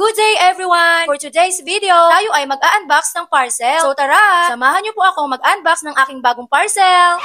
Good day everyone! For today's video, tayo ay mag-unbox ng parcel. So tara, samahan niyo po ako mag-unbox ng aking bagong parcel.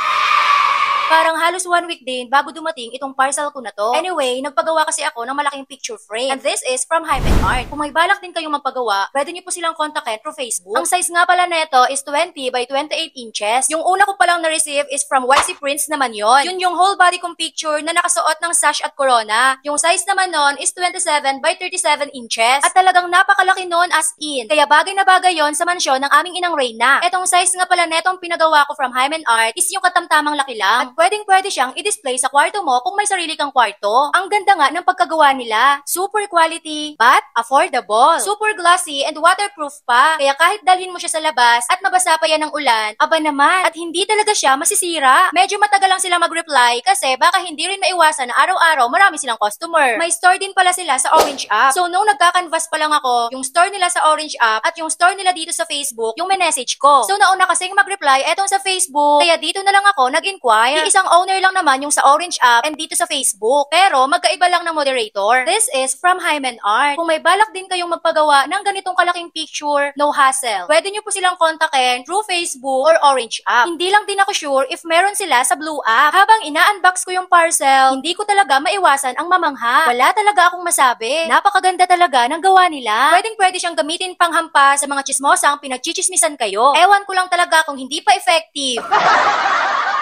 Parang halos 1 week din bago dumating itong parcel ko na to. Anyway, nagpagawa kasi ako ng malaking picture frame. And this is from Hymen Art. Kung may balak din kayong magpagawa, pwede niyo po silang kontakin through Facebook. Ang size nga pala neto is 20 by 28 inches. Yung una ko palang na-receive is from YC Prints naman yon. Yun yung whole body kong picture na nakasuot ng sash at corona. Yung size naman nun is 27 by 37 inches. At talagang napakalaki nun as in. Kaya bagay na bagay yon sa mansyon ng aming inang Reyna. Etong size nga pala netong pinagawa ko from Hymen Art is yung katamtamang laki lang. Pwedeng-pwede siyang i-display sa kwarto mo kung may sarili kang kwarto. Ang ganda nga ng pagkagawa nila. Super quality, but affordable. Super glossy and waterproof pa. Kaya kahit dalhin mo siya sa labas at mabasa pa yan ng ulan, aba naman. At hindi talaga siya masisira. Medyo matagal lang sila mag-reply kasi baka hindi rin maiwasan na araw-araw marami silang customer. May store din pala sila sa Orange App. So nung nagka-canvas pa lang ako, yung store nila sa Orange App at yung store nila dito sa Facebook, yung message ko. So nauna kasing mag-reply etong sa Facebook, kaya dito na lang ako nag-inquire. Isang owner lang naman yung sa Orange App and dito sa Facebook. Pero magkaiba lang ng moderator. This is from Hymen Art. Kung may balak din kayong magpagawa ng ganitong kalaking picture, no hassle. Pwede nyo po silang kontakin through Facebook or Orange App. Hindi lang din ako sure if meron sila sa Blue App. Habang ina-unbox ko yung parcel, hindi ko talaga maiwasan ang mamangha. Wala talaga akong masabi. Napakaganda talaga ng gawa nila. Pwedeng-pwede siyang gamitin panghampa sa mga chismosang pinagchichismisan kayo. Ewan ko lang talaga kung hindi pa effective.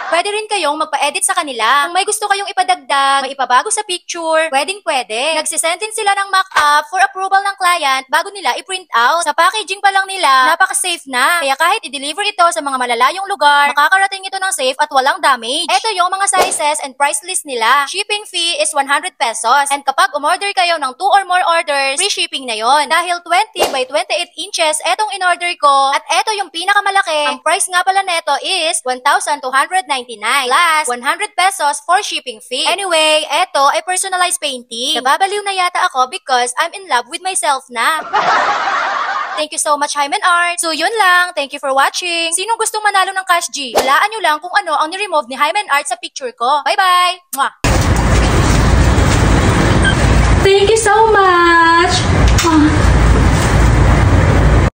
Pwede rin kayong magpa-edit sa kanila. Kung may gusto kayong ipadagdag, may ipabago sa picture, pwedeng-pwede. Nagsisend din sila ng mock-up for approval ng client bago nila i-print out. Sa packaging pa lang nila, napaka-safe na. Kaya kahit i-deliver ito sa mga malalayong lugar, makakarating ito ng safe at walang damage. Ito yung mga sizes and price list nila. Shipping fee is 100 pesos. And kapag umorder kayo ng 2 or more orders, free shipping na yon. Dahil 20 by 28 inches etong in-order ko, at eto yung pinakamalaki, ang price nga pala neto is 1,299 plus 100 pesos for shipping fee. Anyway, eto ay personalized painting. Nababaliw na yata ako because I'm in love with myself na. Thank you so much, Hymen Art. So yun lang. Thank you for watching. Sinong gustong manalo ng Cash G? Walaan nyo lang kung ano ang ni-remove ni Hymen Art sa picture ko. Bye-bye! Thank you so much!